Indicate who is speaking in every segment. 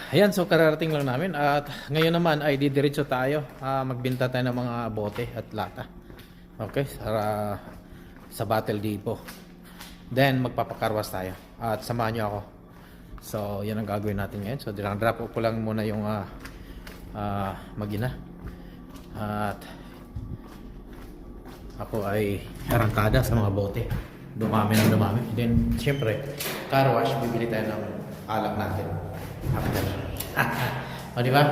Speaker 1: Ayan, so kararating lang namin at ngayon naman ay didiretso tayo. Magbenta tayo ng mga bote at lata. Okay, sa Battle Depot. Then magpapakarwas tayo at samahan nyo ako. So, yan ang gagawin natin ngayon. So, drop off ko lang muna yung magina. At ako ay arangkada sa mga bote. Dumami ng dumami. Then, syempre, car wash, bibili tayo ng alak natin. After. O, di ba?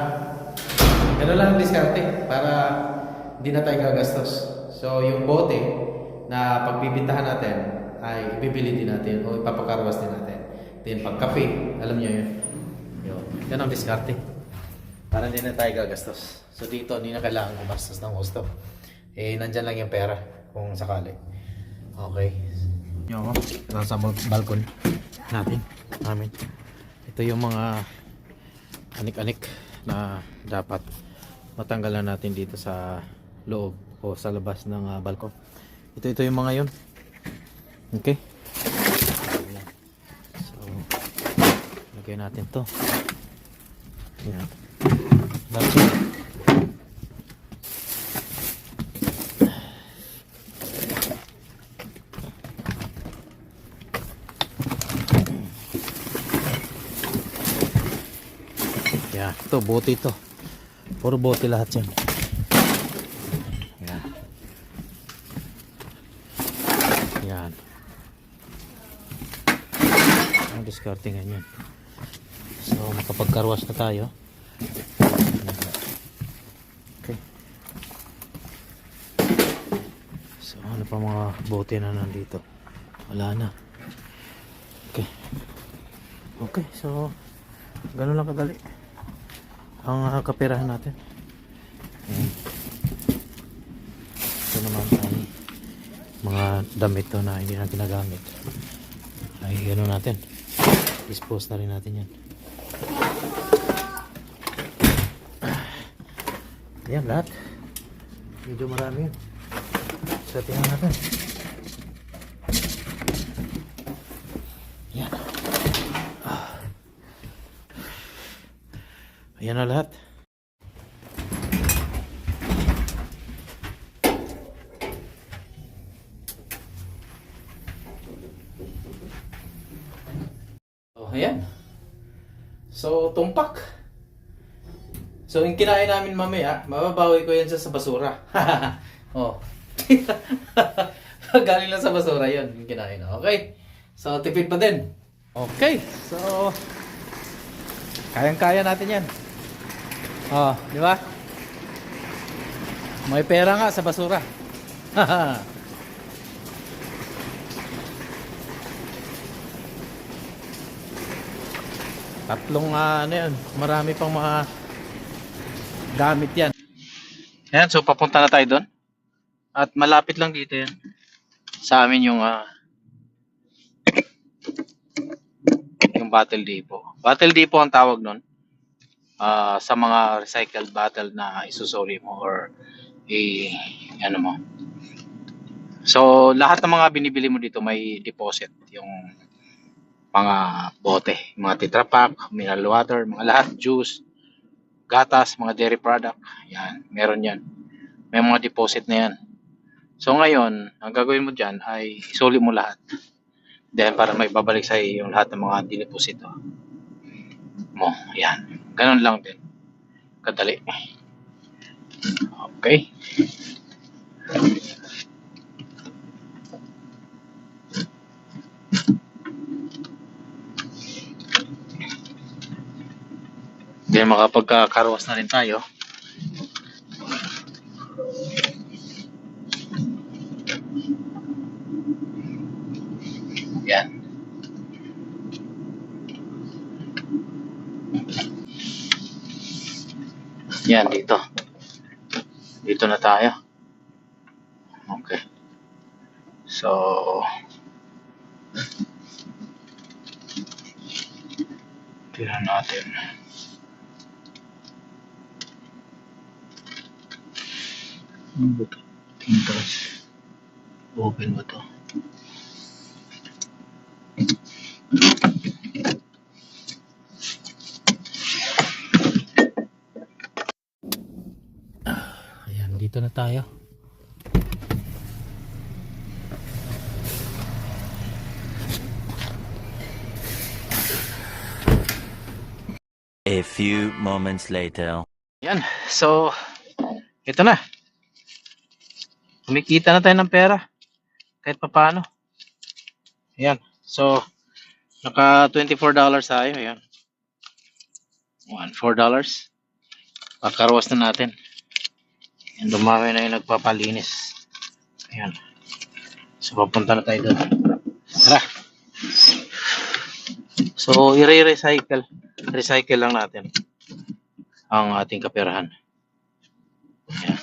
Speaker 1: Ganun lang ang diskarte para hindi na tayo gagastos. So, yung bote na pagbibintahan natin ay ibibili din natin o ipapakarwas din natin. Then, pag kape, alam nyo yun. Yan ang diskarte. Para hindi na tayo gagastos. So, dito, hindi na kailangan gumastos ng gusto. Nandyan lang yung pera kung sakali. Okay. Yung nasa balkon natin. Amin. Ito yung mga anik-anik na dapat matanggalan natin dito sa loob o sa labas ng balkon. Ito yung mga yun. Okay. So, lagay natin to. Yan. That's it. Yan, ito bote ito. Puro bote lahat yan. Yan. Yan. Ang diskarte nga yan. So makapagkarwas na tayo. Okay. So ano pa mga bote na nandito? Wala na. Okay. Okay, so ganun lang kadali ang kaperahan natin. Ayan. Ito naman ay mga damit to na hindi na ginagamit. Ay gano'n natin. Dispose na rin natin yan. Ayan lahat. Medyo marami yun. So tingnan natin. Ayan. Ayan na lahat. Oh, ayan. So, tumpak. So, yung kinain namin mamaya, mababawi ko yan sa basura. Oh. Galing lang sa basura yun, yung kinain. Okay. So, tipid pa din. Okay. So, kayang-kaya natin yan. Oh, di ba? May pera nga sa basura. Tatlong ano yan, marami pang mga gamit yan. Ayan, so papunta na tayo doon. At malapit lang dito yan. Sa amin yung Battle Depot. Battle Depot ang tawag nun. Sa mga recycled bottle na isusuri mo or ano mo. So lahat ng mga binibili mo dito may deposit yung mga bote, mga Tetra Pak, mineral water, mga lahat, juice, gatas, mga dairy product. Yan, meron yan. May mga deposit na yan. So ngayon, ang gagawin mo dyan ay isuli mo lahat. Then para may babalik sa iyo yung lahat ng mga dineposito mo. Yan. Ganun lang din. Kadali. Okay. Then makapagkakarwas na rin tayo. Yan. Yan, dito. Dito na tayo. Okay. So, tingnan natin. Ano ba ito? Tingnan. Open ba ito? Dito na tayo.
Speaker 2: A few moments later.
Speaker 1: Yan. So, ito na. Kumikita na tayo ng pera. Kahit pa paano. Yan. So, naka $24 tayo. Yan. $4. Pakarwas na natin. Yan, dumami na yung nagpapalinis. Ayan. So, papunta na tayo doon. Tara. So, i-recycle. Recycle lang natin ang ating kaperahan. Ayan.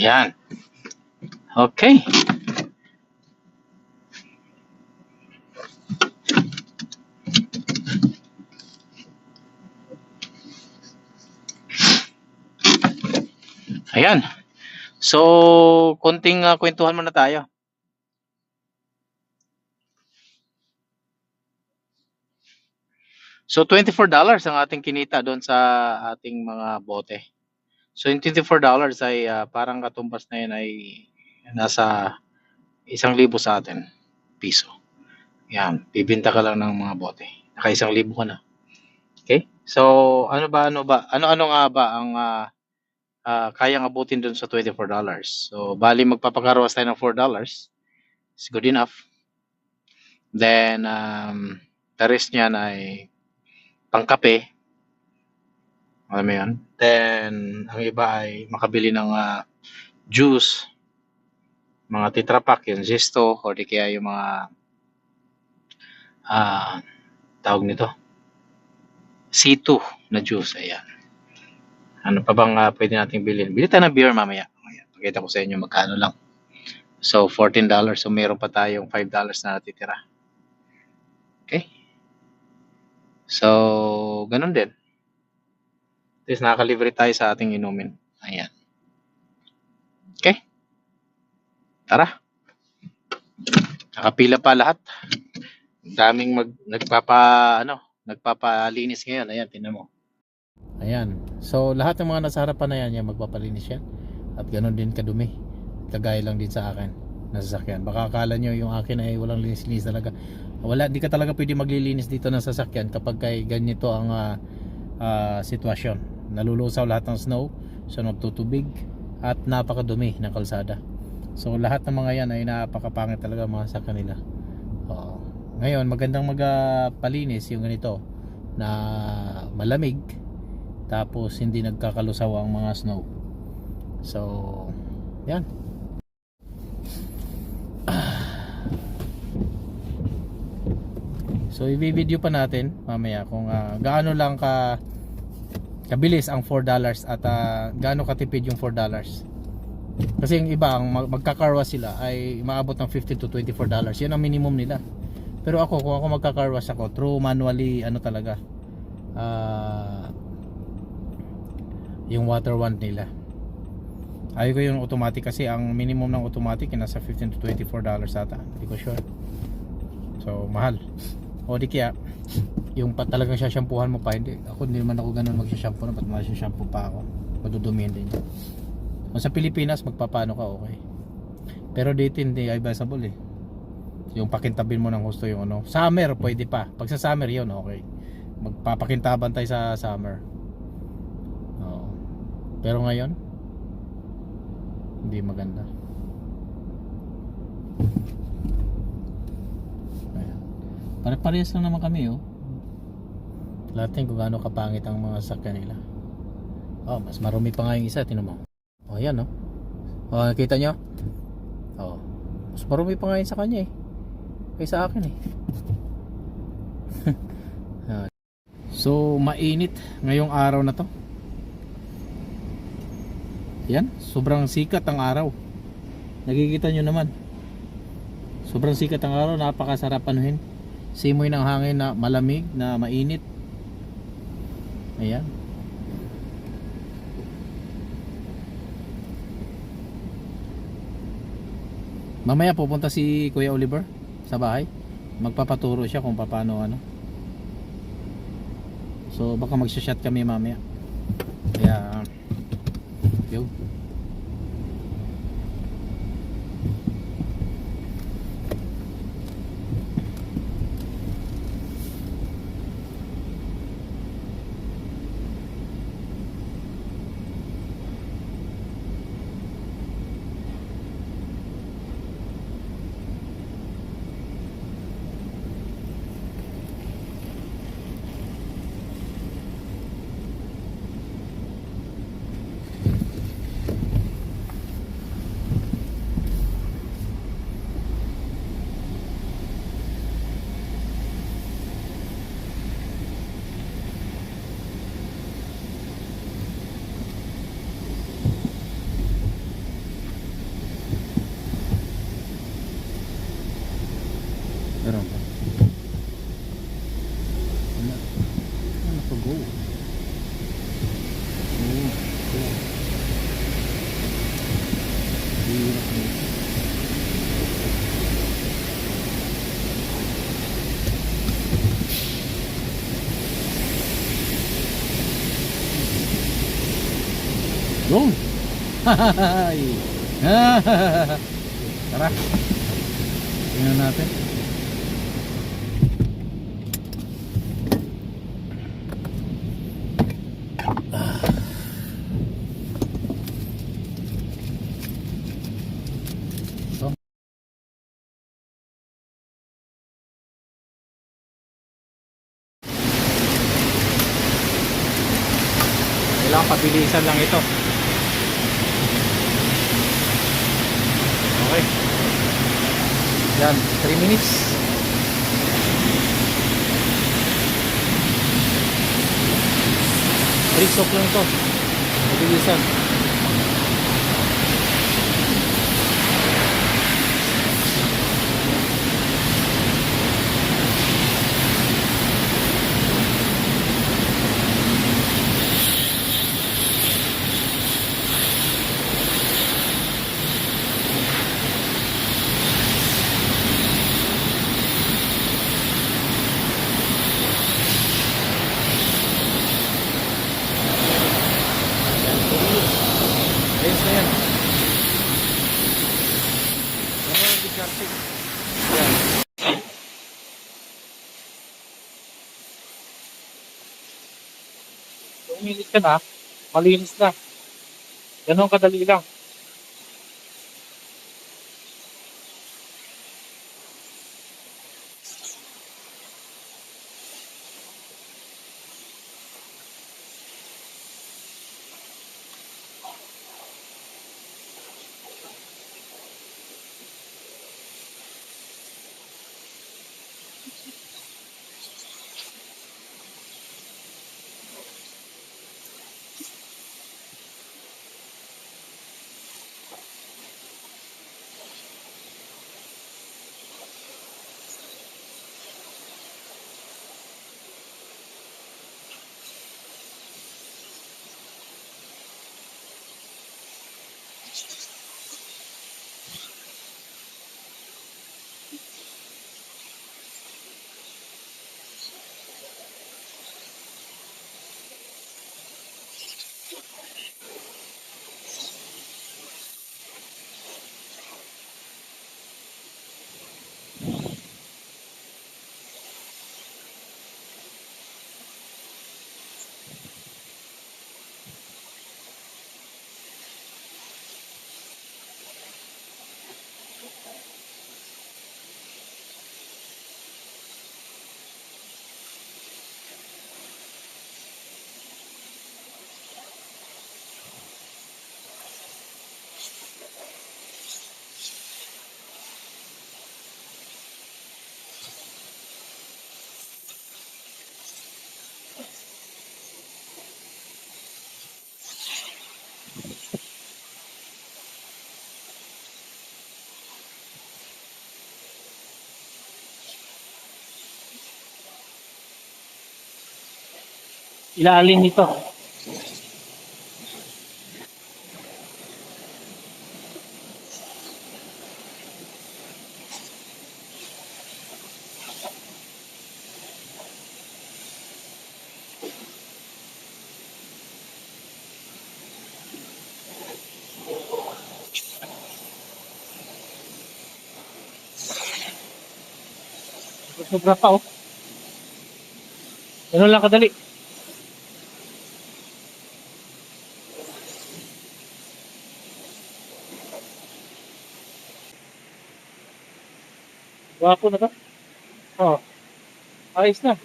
Speaker 1: Yan. Okay. Ayan. So, konting kwentuhan muna tayo. So, $24 ang ating kinita doon sa ating mga bote. So, yung $24 ay parang katumbas na yun ay nasa 1,000 sa atin, piso. Yan, bibinta ka lang ng mga bote. Naka 1,000 ka na. Okay? So, ano nga ba ang kayang abutin dun sa $24? So, bali magpapakarwas tayo ng $4. It's good enough. Then, the rest niyan ay pangkape. Alam mo yun? Then, ang iba ay makabili ng juice, mga Tetra Pak, yung Zesto, o di kaya yung mga tawag nito, C2 na juice. Ayan. Ano pa bang pwede nating bilhin? Bili tayo ng beer mamaya. Ayan. Pakita ko sa inyo magkano lang. So, $14. So, meron pa tayong $5 na natitira. Okay? So, ganun din. At least nakakalibre tayo sa ating inumin. Ayan. Okay? Tara. Nakapila pa lahat. Daming nagpapalinis ngayon. Ayan, tingnan mo. Ayan. So, lahat ng mga nasa harapan na yan, magpapalinis yan. At ganoon din kadumi. Kagaya lang din sa akin. Nasa sasakyan. Baka akala nyo yung akin ay walang linis-linis talaga. Di ka talaga pwede maglilinis dito ng sasakyan kapag kay ganito ang sitwasyon. Nalulusaw lahat ng snow, sunog tutubig, at napakadumi ng kalsada. So lahat ng mga yan ay napakapangit talaga mga sa kanila. Ngayon magandang magpalinis yung ganito na malamig, tapos hindi nagkakalusaw ang mga snow. So yan. So i-video pa natin mamaya kung gaano lang kabilis ang $4 at gaano katipid yung $4. Kasi yung iba ang magkakarwas sila ay maabot ng $15 to $24. Yan ang minimum nila. Pero ako, kung ako magkakarwas ako through manually, talaga yung water wand nila. Ayaw ko yung automatic kasi ang minimum ng automatic ay nasa $15 to $24 ata. Hindi ko sure. So mahal. O di kaya yung talagang sashampuhan mo pa. Hindi naman ako ganun magsashampoo na. Ba't magsashampoo pa ako? Madudumihan din yun. Kung sa Pilipinas magpapano ka, okay. Pero dito hindi advisable eh. Yung pakintabin mo ng gusto yung summer pwede pa. Pag sa summer yun okay. Magpapakintaban tayo sa summer. Pero ngayon hindi maganda. Pare-parehas lang naman kami Lahat kung gaano kapangit ang mga sasakyan nila. Mas marumi pa nga yung isa, tinan mo. Ayan nakita nyo? Mas marumi pa nga yun sa kanya kaysa akin So mainit ngayong araw na to. Yan, sobrang sikat ang araw. Nakikita nyo naman. Sobrang sikat ang araw, napakasarap anuhin. Simoy ng hangin na malamig, na mainit. Ayan. Mamaya pupunta si Kuya Oliver sa bahay. Magpapaturo siya kung paano ano. So baka magsha-shot kami mamaya. Kaya yo. Meron ba? Ano pa go? Oo. Hirap na ito. Go! Hahahay! Tara! Tingnan natin. So, kailangan pabilisan lang ito. Okay. Yan, 3 minutes. Pre-soak lang ito. Pabilisan. Ayos na yan. Ano yung diskarte? Yan. So, umilit ka na, malinis na. Ganun kadali lang. ilalim nito. Sobra pa oh. Ganun lang kadali. Gwapo na to. Oh, ayos na.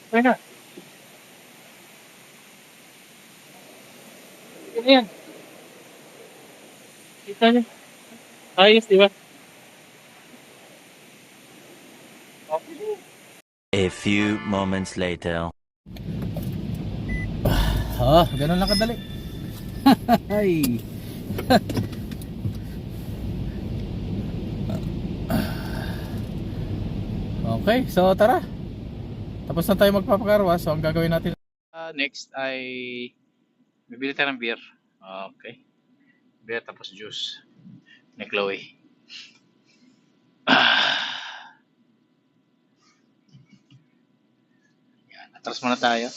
Speaker 1: Okay na. Yan na yan. Kita niyo. Ayos, di ba? Okay.
Speaker 2: A few moments later.
Speaker 1: Ganun lang kadali. Ay. Okay, so tara. Tapos na tayo magpapakarwa. So ang gagawin natin next ay bibili tayo ng beer. Okay. Beer tapos juice ni Chloe. Yan, atras muna tayo.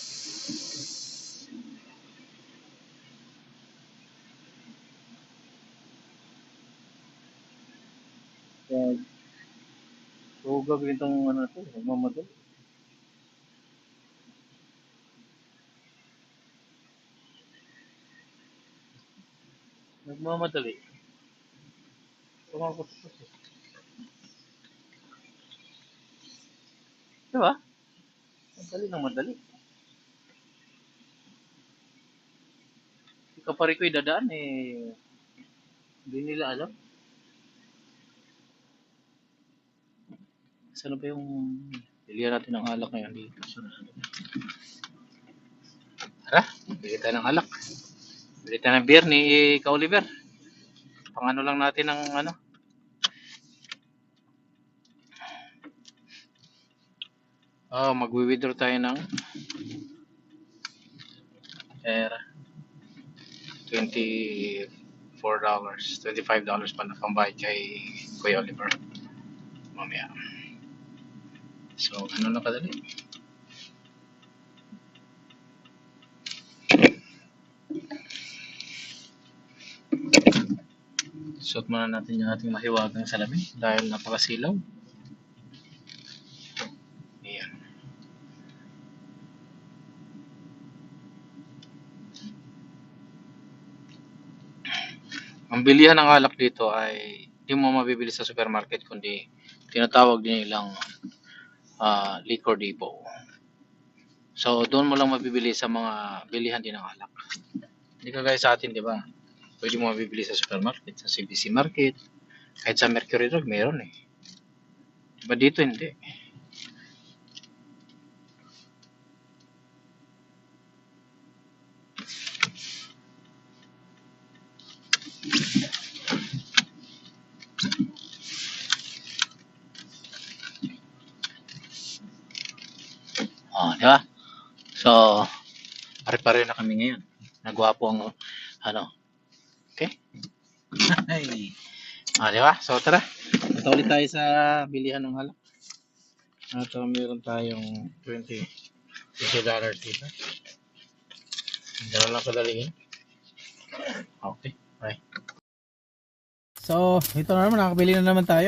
Speaker 1: So gagawin itong ano to, magmamadali. Nagmamadali. Tumakot ko. Diba? Madali ng madali. Ikaw pa rin ko idadaan eh. Hindi nila alam. Saan ba yung pilihan natin ng alak ngayon dito? Tara, bili tayo ng alak. Bili tayo ng beer ni Ka Oliver. Pang ano lang natin ng ano. Magwi-withdraw tayo ng pera. $24. $25 pa na pambayad kay Kuya Oliver. Mamaya. So, ano na kadali? Suot muna natin yung ating mahiwagang salamin dahil napakasilaw. Ayan. Ang bilihan ng alak dito ay hindi mo mabibili sa supermarket kundi tinatawag din nilang liquor depot. So doon mo lang mabibili sa mga bilihan din ng alak. Hindi kagaya sa atin, di ba? Pwede mo mabibili sa supermarket, sa CBC Market, kahit sa Mercury Drug meron eh. Diba dito hindi. Di ba? So, pare-pare na kami ngayon. Nagwapo ang ano. Okay? Ay. Di ba? So tara. Punta ulit tayo sa bilihan ng alak. At meron tayong $20 dito. Ganun lang kadaliin. Okay. Bye. So, ito na naman. Nakabili na naman tayo.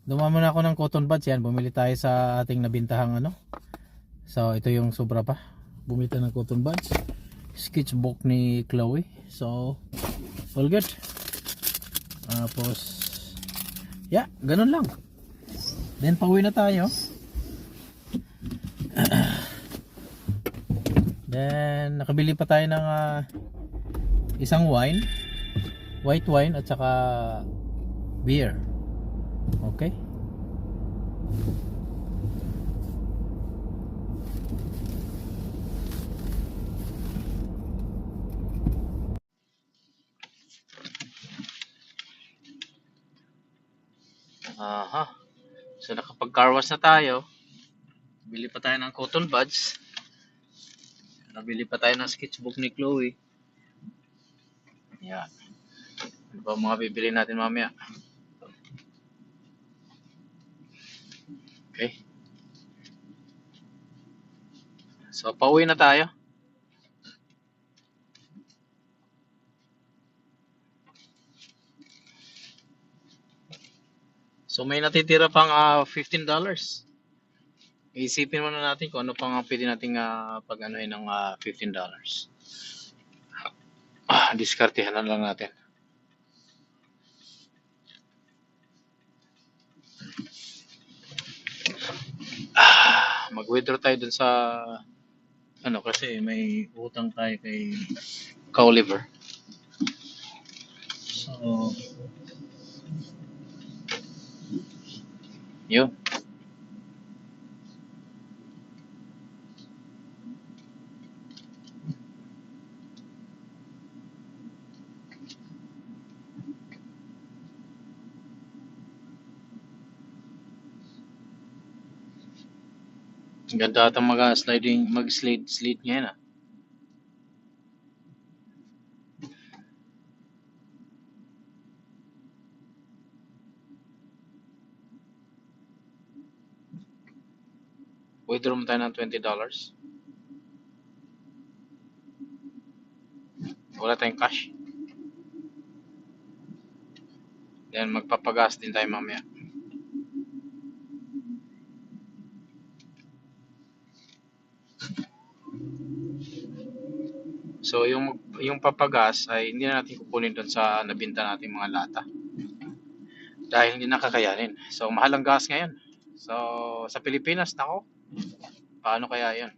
Speaker 1: Dumamo na ako ng cotton buds. Yan. Bumili tayo sa ating nabintahang ano. So, ito yung sobra pa. Bumili tayo ng cotton buds. Sketchbook ni Chloe. So, all good. Tapos, yeah, ganun lang. Then, pauwi na tayo. Then, nakabili pa tayo ng isang wine. White wine at saka beer. Okay? Aha. So nakapag car wash na tayo. Bili pa tayo ng cotton buds. Nabili pa tayo ng sketchbook ni Chloe. Yan. Ano ba mga bibili natin mamaya? Okay. So, pauwi na tayo. So, may natitira pang $15. Iisipin muna natin kung ano pang pwede nating pag-anuhin ng $15. Diskartehan na lang natin. Mag-withdraw tayo dun sa ano kasi may utang tayo kay Oliver. So, yun. Ang ganda ata mag-slide ngayon ah. Withdraw mo tayo ng $20. Wala tayong cash. Then magpapagas din tayo mamaya. So yung papagas ay hindi na natin kukunin doon sa nabinta nating mga lata. Dahil hindi nakakayanin. So mahal ang gas ngayon. So sa Pilipinas, nako, paano kaya 'yon?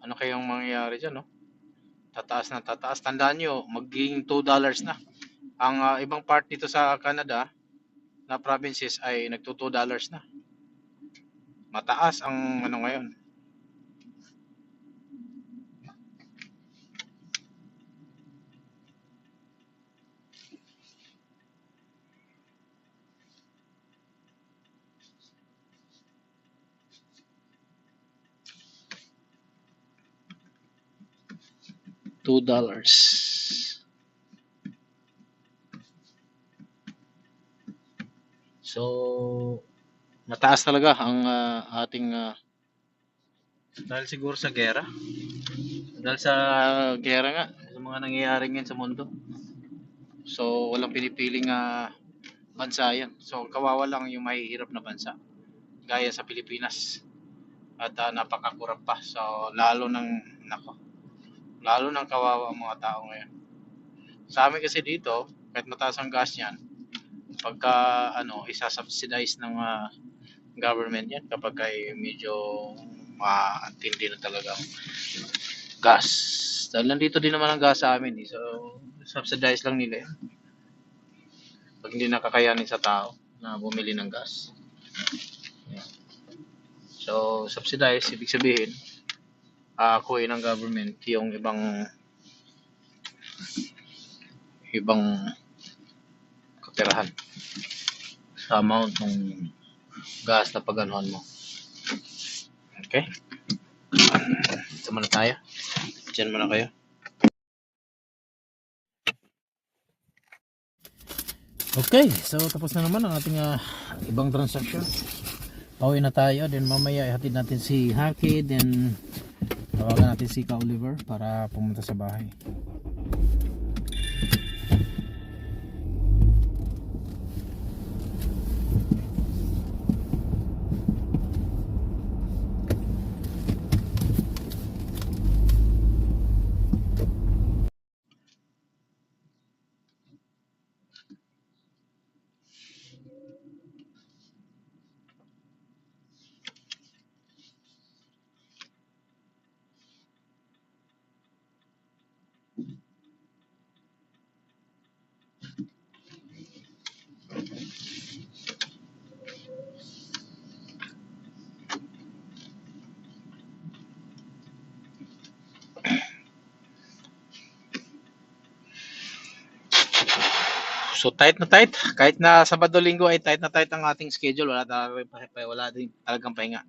Speaker 1: Ano kayang mangyayari diyan, no? Tataas na tataas. Tandaan nyo, magiging $2 na. Ang ibang part dito sa Canada na provinces ay nagto $2 na. Mataas ang ano ngayon. $2. So, mataas talaga ang ating dahil siguro sa gera. Dahil sa gera nga, sa mga nangyayari ngayon sa mundo. So, walang pinipiling bansa yan. So, kawawa lang yung mahihirap na bansa. Gaya sa Pilipinas. At napakakurap pa. So, lalo nang kawawa ang mga tao ngayon. Sa amin kasi dito, kahit mataas ang gas niyan, pagka isa-subsidize ng government yan kapag ay medyo matindi na talaga gas. Dahil nandito din naman ang gas sa amin. So, subsidize lang nila yan. Pag hindi nakakayanin sa tao na bumili ng gas. So, subsidize, ibig sabihin, kuhin ng government yung ibang kaperahan sa amount ng gas na pag-anuhan mo. Okay? Ito muna tayo. Diyan muna kayo. Okay, so tapos na naman ang ating ibang transaction. Pauwi na tayo, then mamaya ihatid natin si Haki, then tawagan natin si Oliver para pumunta sa bahay. So tight na tight. Kahit na Sabado Linggo ay tight na tight ang ating schedule. Wala din talagang pahinga.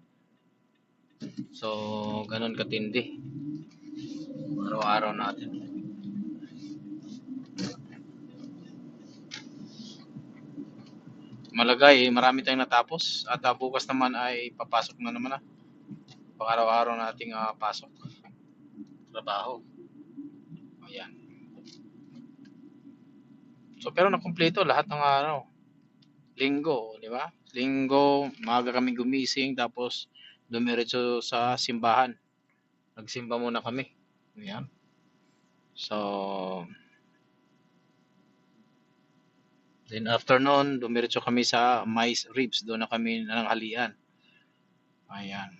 Speaker 1: So, ganun katindi. Araw-araw natin. Malagay, marami tayong natapos. At bukas naman ay papasok na naman na. Pang-araw-araw nating pasok. Trabaho. Ayan. So, pero nakumpleto lahat ng araw. Linggo, di ba? Linggo, maaga kami gumising, tapos dumiretso sa simbahan. Nagsimba muna kami. Ayan. So, then afternoon, dumiretso kami sa Mais Ribs. Doon na kami nananghalian. Ayan.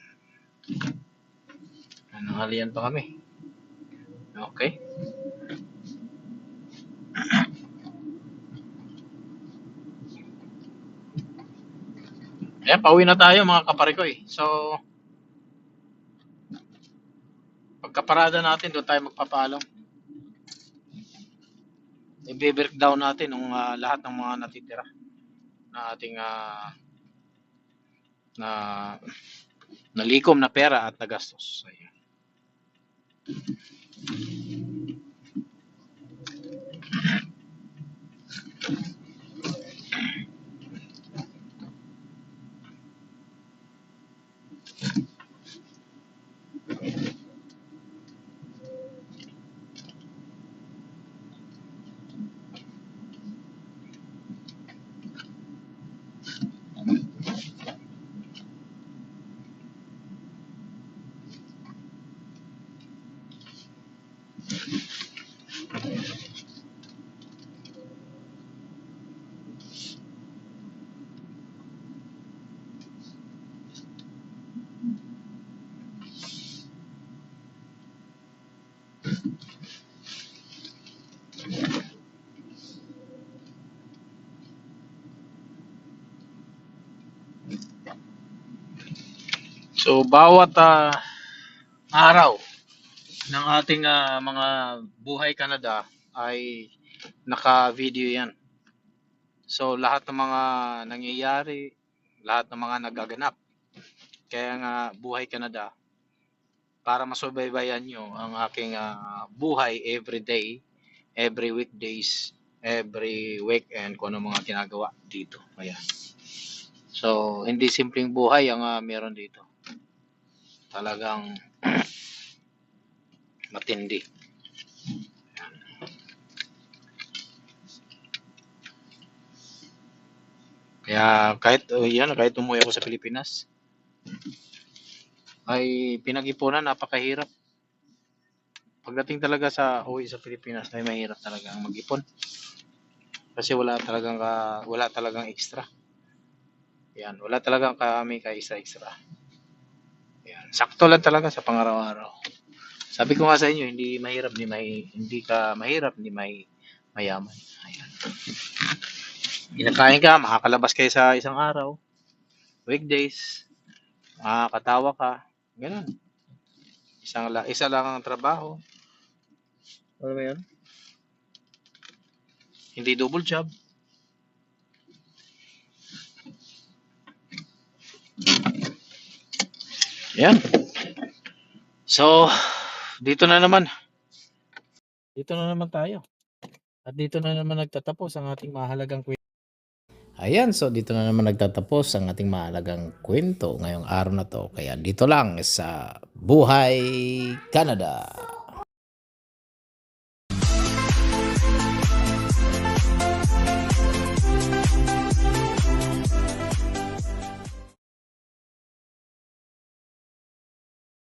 Speaker 1: Nananghalian pa kami. Okay. Ayan, pauwi na tayo mga kaparikoy. So, pagkaparada natin, doon tayo magpapaalam. I-breakdown natin ng lahat ng mga natitira na ating na nalikom na pera at nagastos. Ayan. So, bawat araw ng ating mga buhay Canada ay naka-video yan. So, lahat ng mga nangyayari, lahat ng mga nagaganap. Kaya nga, buhay Canada, para masubaybayan nyo ang aking buhay every day, every weekdays, every weekend, kung ano mga ginagawa dito. Ayan. So, hindi simpleng buhay ang meron dito. Talagang matindi. Ayan. Kaya kahit umuwi ako sa Pilipinas, ay pinag-ipunan, napakahirap. Pagdating talaga sa uwi sa Pilipinas, ay mahirap talaga ang mag-ipon. Kasi wala talagang extra. Yan, wala talagang kami ka-extra. Yan, sakto lang talaga sa pang-araw-araw. Sabi ko nga sa inyo, hindi ka mahirap, hindi mayaman. Ayan. Kinakain ka, makakalabas kayo sa isang araw, weekdays, makakatawa ka, ganun. Isa lang ang trabaho. Ano ba yun? Hindi double job. Yan. So, dito na naman tayo. At dito na naman nagtatapos ang ating mahalagang kwento. Ayan, so dito na naman nagtatapos ang ating mahalagang kwento ngayong araw na to. Kaya dito lang sa Buhay Canada.